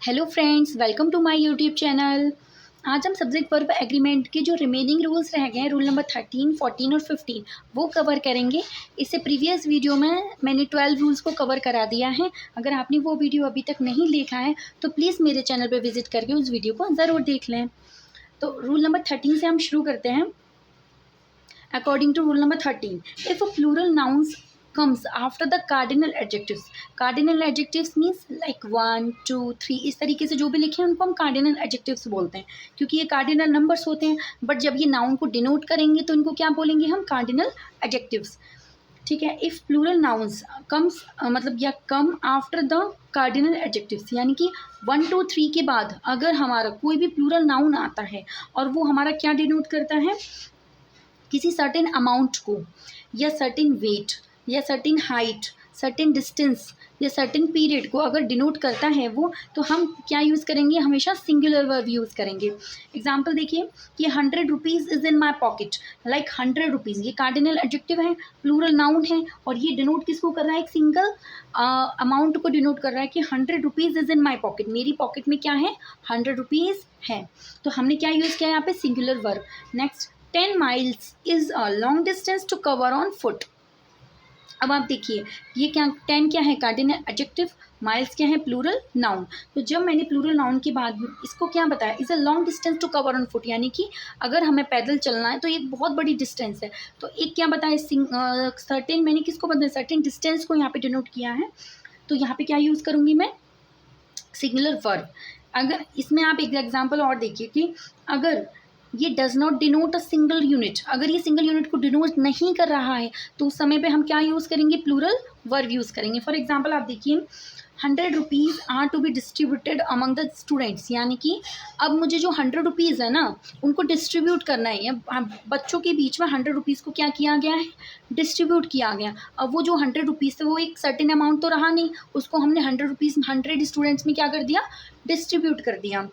Hello friends, welcome to my YouTube channel. आज हम subject verb agreement के जो रिमेनिंग रूल्स रह गए हैं, रूल नंबर 13, 14 और 15 वो कवर करेंगे। इससे प्रीवियस वीडियो में मैंने 12 रूल्स को कवर करा दिया है। अगर आपने वो वीडियो अभी तक नहीं देखा है तो प्लीज़ मेरे चैनल पर विजिट करके उस वीडियो को ज़रूर देख लें। तो रूल नंबर 13 से हम शुरू करते हैं। According to rule number 13, if a plural nouns comes after the cardinal adjectives means like 1, 2, 3 इस तरीके से जो भी लिखे हैं उनको हम cardinal adjectives बोलते हैं, क्योंकि ये cardinal numbers होते हैं। बट जब ये noun को denote करेंगे तो इनको क्या बोलेंगे हम? cardinal adjectives। ठीक है। इफ़ प्लूरल नाउन्स कम्स मतलब या come after the cardinal adjectives, यानी कि 1, 2, 3 के बाद अगर हमारा कोई भी प्लूरल नाउन आता है और वो हमारा क्या डिनोट करता है? किसी सर्टेन अमाउंट को या सर्टेन वेट या सर्टेन हाइट, सर्टेन डिस्टेंस या सर्टेन पीरियड को अगर डिनोट करता है वो, तो हम क्या यूज़ करेंगे? हमेशा सिंगुलर वर्ब यूज़ करेंगे। एग्जांपल देखिए कि 100 rupees is in my pocket, like 100 rupees ये कार्डिनल एडजेक्टिव है, प्लूरल नाउन है और ये डिनोट किसको कर रहा है? एक सिंगल अमाउंट को डिनोट कर रहा है कि 100 rupees is in my pocket, मेरी पॉकेट में क्या है? 100 रुपीज़ है। तो हमने क्या यूज़ किया है यहाँ पे? Singular verb. Next, 10 miles is a long distance to cover on foot। अब आप देखिए ये क्या, 10 क्या है? कार्डिनल एडजेक्टिव, माइल्स क्या है? Plural noun. तो जब मैंने प्लूरल नाउन के बाद इसको क्या बताया? Is a long distance to cover on foot, यानी कि अगर हमें पैदल चलना है तो ये बहुत बड़ी डिस्टेंस है। तो एक क्या बताया? सर्टेन, मैंने किसको बताया? सर्टेन डिस्टेंस को यहाँ पे डिनोट किया है। तो यहाँ पे क्या यूज़ करूँगी मैं? Singular verb. अगर इसमें आप एक एग्जाम्पल और देखिए कि अगर ये does not denote a single unit, अगर ये सिंगल यूनिट को डिनोट नहीं कर रहा है तो उस समय पे हम क्या यूज़ करेंगे? प्लूरल वर्ब यूज़ करेंगे। फॉर एग्जांपल आप देखिए 100 rupees are to be distributed among the students, यानी कि अब मुझे जो 100 रुपीज़ है ना उनको डिस्ट्रीब्यूट करना है, या बच्चों के बीच में 100 रुपीज़ को क्या किया गया है? डिस्ट्रीब्यूट किया गया। अब वो जो 100 रुपीज़ थे वो एक सर्टेन अमाउंट तो रहा नहीं, उसको हमने 100 रुपीज़ 100 स्टूडेंट्स में क्या कर दिया? डिस्ट्रीब्यूट कर दिया।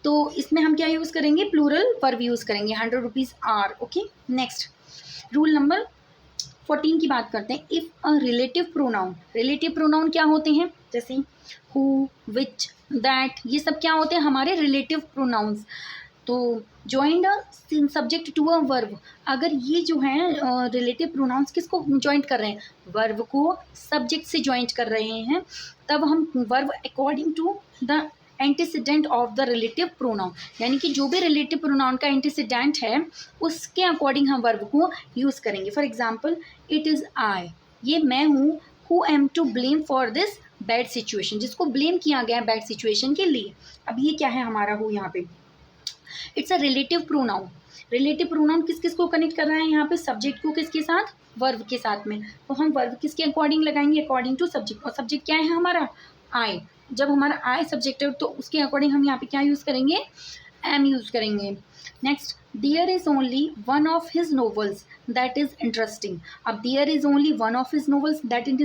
तो इसमें हम क्या यूज़ करेंगे? प्लूरल वर्ब यूज़ करेंगे। 100 rupees are. Okay. Next, rule number 14 की बात करते हैं। इफ़ अ रिलेटिव प्रोनाउन क्या होते हैं? जैसे हु, विच, दैट, ये सब क्या होते हैं? हमारे रिलेटिव प्रोनाउंस। तो joined subject to a verb, अगर ये जो है रिलेटिव प्रोनाउंस किसको जॉइंट कर रहे हैं? वर्ब को सब्जेक्ट से जॉइंट कर रहे हैं, तब हम verb according to the antecedent of the relative pronoun, यानी कि जो भी रिलेटिव प्रोनाउन का एंटीसीडेंट है उसके अकॉर्डिंग हम वर्ब को यूज़ करेंगे। For example, it is I, ये मैं हूँ, who am to blame for this bad situation, जिसको ब्लेम किया गया है बैड सिचुएशन के लिए। अब ये क्या है हमारा हु? यहाँ पे it's a relative pronoun. Relative pronoun किस किस को कनेक्ट कर रहा है यहाँ पे? सब्जेक्ट को किसके साथ? वर्ब के साथ में। तो हम वर्ब किसके अकॉर्डिंग लगाएंगे? According to subject. और सब्जेक्ट क्या है हमारा? आई। जब हमारा आई सब्जेक्ट है तो उसके अकॉर्डिंग हम यहाँ पे क्या यूज़ करेंगे? एम यूज़ करेंगे। Next, there is only one of his novels that is interesting. अब there is only one of his novels that is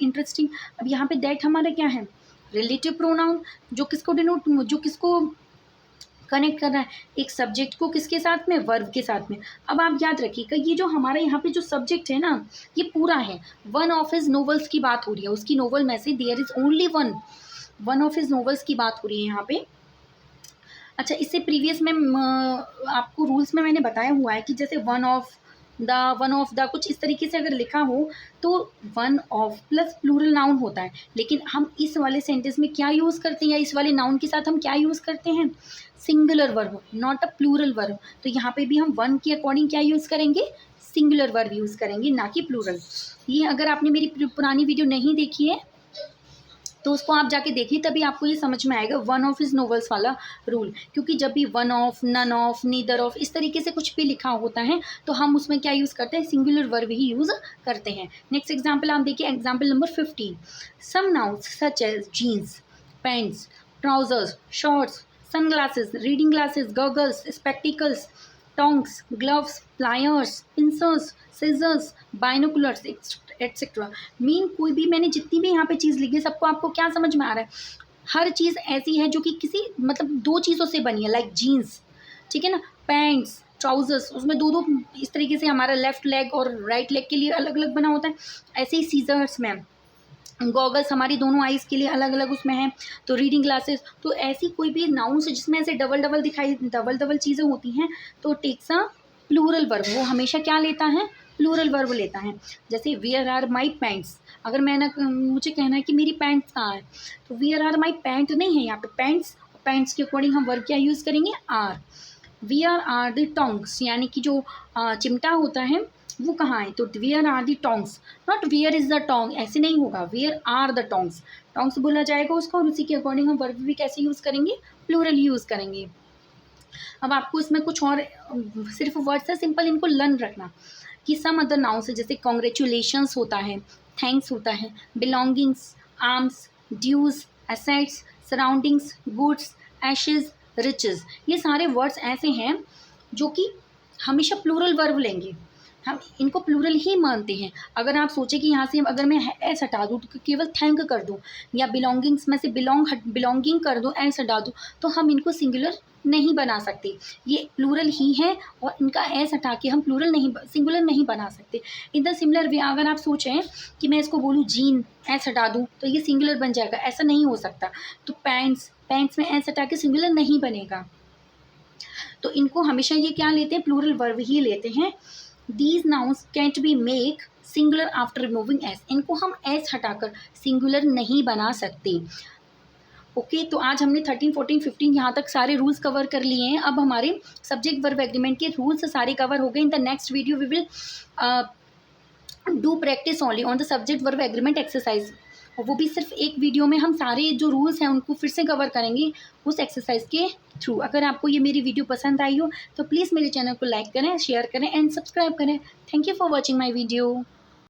interesting. अब यहाँ पे दैट हमारा क्या है? रिलेटिव प्रोनाउन, जो किसको डिनोट, जो किसको कनेक्ट कर रहा है? एक सब्जेक्ट को किसके साथ में? वर्ब के साथ में। अब आप याद रखिएगा ये जो हमारे यहाँ पे जो सब्जेक्ट है ना ये पूरा है। वन ऑफ हिज नोवेल्स की बात हो रही है, उसकी नोवेल में से there is only one of his novels की बात हो रही है यहाँ पे। अच्छा, इससे प्रीवियस में आपको रूल्स में मैंने बताया हुआ है कि जैसे वन ऑफ द कुछ इस तरीके से अगर लिखा हो तो one of plus plural noun होता है, लेकिन हम इस वाले सेंटेंस में क्या यूज़ करते हैं, या इस वाले नाउन के साथ हम क्या यूज़ करते हैं? Singular verb, not a plural verb. तो यहाँ पे भी हम वन के अकॉर्डिंग क्या यूज़ करेंगे? सिंगुलर वर्ब यूज़ करेंगे, ना कि प्लूरल। ये अगर आपने मेरी पुरानी वीडियो नहीं देखी है तो उसको आप जाके देखिए, तभी आपको ये समझ में आएगा वन ऑफ हिज नोवेल्स वाला रूल। क्योंकि जब भी one of, none of, neither of इस तरीके से कुछ भी लिखा होता है तो हम उसमें क्या यूज़ करते हैं? सिंगुलर वर्ब ही यूज़ करते हैं। नेक्स्ट एग्जाम्पल आप देखिए, example number 15। Some nouns such as jeans, pants, trousers, shorts, sunglasses, reading glasses, goggles, spectacles, tongs, gloves, pliers, pincers, scissors, binoculars etcetera. Mean कोई भी मैंने जितनी भी यहाँ पे चीज़ लिखी है सबको आपको क्या समझ में आ रहा है? हर चीज़ ऐसी है जो कि किसी मतलब दो चीज़ों से बनी है, लाइक जीन्स, ठीक है ना, पैंट्स, ट्राउजर्स, उसमें दो दो इस तरीके से हमारा लेफ्ट लेग और राइट लेग के लिए अलग अलग बना होता है। ऐसे ही सीजर्स में गॉगल्स हमारी दोनों आइज़ के लिए अलग अलग उसमें है। तो रीडिंग ग्लासेस, तो ऐसी कोई भी नाउन्स जिसमें ऐसे डबल डबल चीज़ें होती हैं तो टेक्स अ प्लूरल वर्ब, वो हमेशा क्या लेता है, प्लूरल वर्ब लेता है। जैसे वेयर आर माई पैंट्स, अगर मुझे कहना है कि मेरी पैंट्स कहाँ है, तो वेयर आर माई पैंट नहीं है यहाँ पे, पैंट्स, पैंट्स के अकॉर्डिंग हम वर्ब क्या यूज़ करेंगे, are. Where are the tongs, यानी कि जो चिमटा होता है वो कहाँ है, तो where are the tongs, not where is the tong, ऐसे नहीं होगा, where are the tongs, tongs बोला जाएगा उसका, और उसी के अकॉर्डिंग हम वर्ब भी कैसे यूज़ करेंगे, प्लूरल यूज़ करेंगे। अब आपको इसमें कुछ और सिर्फ वर्ड्स है, सिंपल इनको लर्न रखना कि सम अदर नाउन्स है, जैसे कॉन्ग्रेचुलेशंस होता है, थैंक्स होता है, belongings, arms, dues, assets, surroundings, goods, ashes, riches, ये सारे वर्ड्स ऐसे हैं जो कि हमेशा प्लूरल वर्ब लेंगे, हम इनको प्लूरल ही मानते हैं। अगर आप सोचें कि यहाँ से अगर मैं एस हटा दूँ तो केवल थैंक कर दूँ, या बिलोंगिंग्स में से बिलोंगिंग कर दूँ, एस हटा दूँ, तो हम इनको सिंगुलर नहीं बना सकते, ये प्लूरल ही है, और इनका एस हटा के हम प्लूरल नहीं, सिंगुलर नहीं बना सकते। इन द सिमिलर वे अगर आप सोचें कि मैं इसको बोलूँ जीन, एस हटा दूँ तो ये सिंगुलर बन जाएगा, ऐसा नहीं हो सकता। तो पैंट्स, पैंट्स में एस हटा के सिंगुलर नहीं बनेगा, तो इनको हमेशा ये क्या लेते हैं, प्लूरल वर्ब ही लेते हैं। These nouns cantt be make singular after removing S, इनको हम एस हटाकर सिंगुलर नहीं बना सकते। ओके तो आज हमने 13, 14, 15 यहाँ तक सारे रूल्स कवर कर लिए हैं। अब हमारे सब्जेक्ट वर्ब एग्रीमेंट के रूल्स सारे कवर हो गए। In the next video we will do practice only on the subject verb agreement exercise, और वो भी सिर्फ एक वीडियो में हम सारे जो रूल्स हैं उनको फिर से कवर करेंगे उस एक्सरसाइज के थ्रू। अगर आपको ये मेरी वीडियो पसंद आई हो तो प्लीज़ मेरे चैनल को लाइक करें, शेयर करें एंड सब्सक्राइब करें। Thank you for watching my video.